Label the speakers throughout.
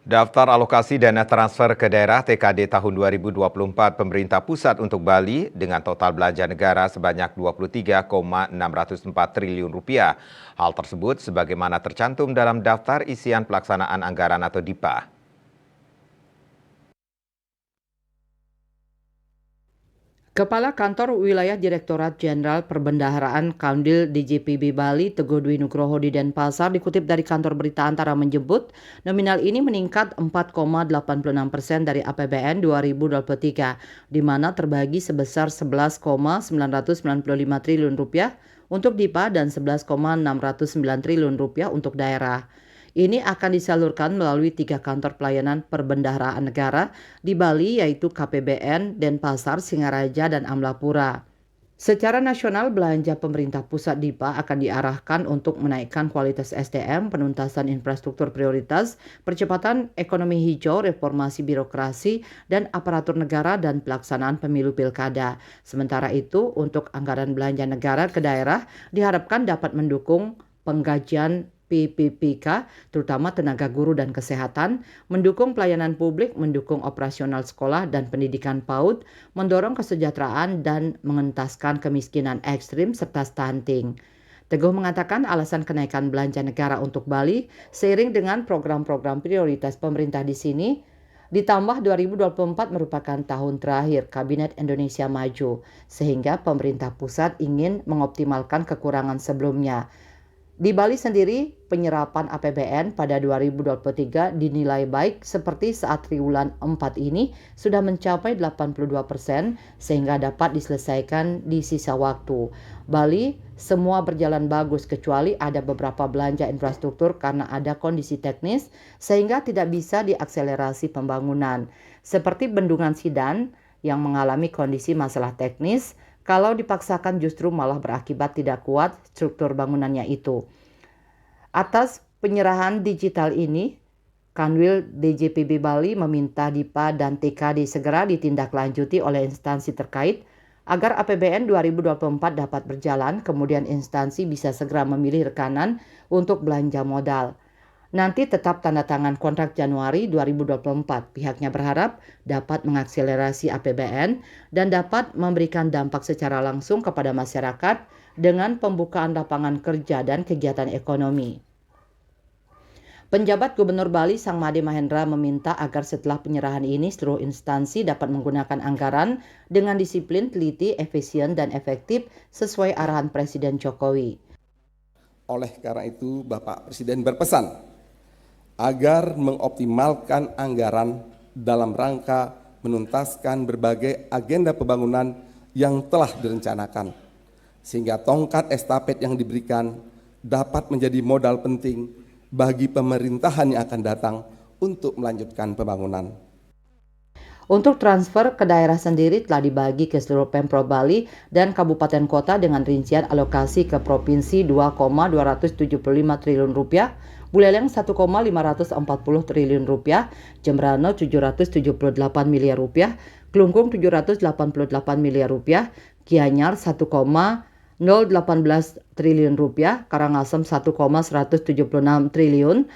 Speaker 1: Daftar alokasi dana transfer ke daerah TKD tahun 2024 pemerintah pusat untuk Bali dengan total belanja negara sebanyak 23,604 triliun rupiah. Hal tersebut sebagaimana tercantum dalam daftar isian pelaksanaan anggaran atau DIPA.
Speaker 2: Kepala Kantor Wilayah Direktorat Jenderal Perbendaharaan Kaundil DJPB Bali, Teguh Dwi Nugroho di Denpasar, dikutip dari kantor berita Antara menyebut, nominal ini meningkat 4,86% dari APBN 2023, di mana terbagi sebesar 11,995 triliun rupiah untuk DIPA dan 11,609 triliun rupiah untuk daerah. Ini akan disalurkan melalui 3 kantor pelayanan perbendaharaan negara di Bali, yaitu KPBN, Denpasar, Singaraja, dan Amlapura. Secara nasional, belanja pemerintah pusat DIPA akan diarahkan untuk menaikkan kualitas SDM, penuntasan infrastruktur prioritas, percepatan ekonomi hijau, reformasi birokrasi, dan aparatur negara, dan pelaksanaan pemilu pilkada. Sementara itu, untuk anggaran belanja negara ke daerah diharapkan dapat mendukung penggajian PPPK, terutama tenaga guru dan kesehatan, mendukung pelayanan publik, mendukung operasional sekolah dan pendidikan PAUD, mendorong kesejahteraan dan mengentaskan kemiskinan ekstrim serta stunting. Teguh mengatakan alasan kenaikan belanja negara untuk Bali seiring dengan program-program prioritas pemerintah di sini, ditambah 2024 merupakan tahun terakhir Kabinet Indonesia Maju, sehingga pemerintah pusat ingin mengoptimalkan kekurangan sebelumnya. Di Bali sendiri, penyerapan APBN pada 2023 dinilai baik seperti saat triwulan 4 ini sudah mencapai 82% sehingga dapat diselesaikan di sisa waktu. Bali semua berjalan bagus kecuali ada beberapa belanja infrastruktur karena ada kondisi teknis sehingga tidak bisa diakselerasi pembangunan. Seperti Bendungan Sidan yang mengalami kondisi masalah teknis, kalau dipaksakan justru malah berakibat tidak kuat struktur bangunannya itu. Atas penyerahan digital ini, Kanwil DJPB Bali meminta DIPA dan TKD segera ditindaklanjuti oleh instansi terkait agar APBN 2024 dapat berjalan, kemudian instansi bisa segera memilih rekanan untuk belanja modal. Nanti tetap tanda tangan kontrak Januari 2024. Pihaknya berharap dapat mengakselerasi APBN dan dapat memberikan dampak secara langsung kepada masyarakat dengan pembukaan lapangan kerja dan kegiatan ekonomi. Penjabat Gubernur Bali Sangmade Mahendra meminta agar setelah penyerahan ini seluruh instansi dapat menggunakan anggaran dengan disiplin, teliti, efisien, dan efektif sesuai arahan Presiden Jokowi.
Speaker 3: Oleh karena itu, Bapak Presiden berpesan agar mengoptimalkan anggaran dalam rangka menuntaskan berbagai agenda pembangunan yang telah direncanakan, sehingga tongkat estafet yang diberikan dapat menjadi modal penting bagi pemerintahan yang akan datang untuk melanjutkan pembangunan.
Speaker 2: Untuk transfer ke daerah sendiri telah dibagi ke seluruh Pemprov Bali dan kabupaten kota dengan rincian alokasi ke provinsi 2,275 triliun rupiah, Buleleng 1,540 triliun rupiah, Jembrana 778 miliar rupiah, Kelungkung 788 miliar rupiah, Gianyar 1,018 triliun rupiah, Karangasem 1,176 triliun,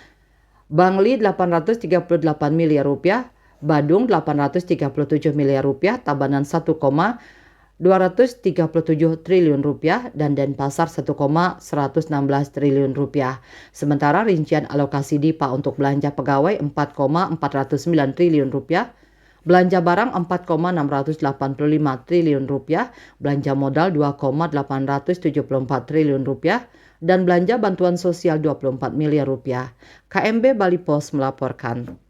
Speaker 2: Bangli 838 miliar rupiah, Badung 837 miliar rupiah, Tabanan 1,237 triliun rupiah, dan Denpasar 1,116 triliun rupiah. Sementara rincian alokasi DIPA untuk belanja pegawai 4,409 triliun rupiah, belanja barang 4,685 triliun rupiah, belanja modal 2,874 triliun rupiah, dan belanja bantuan sosial 24 miliar rupiah. KMB Bali Pos melaporkan.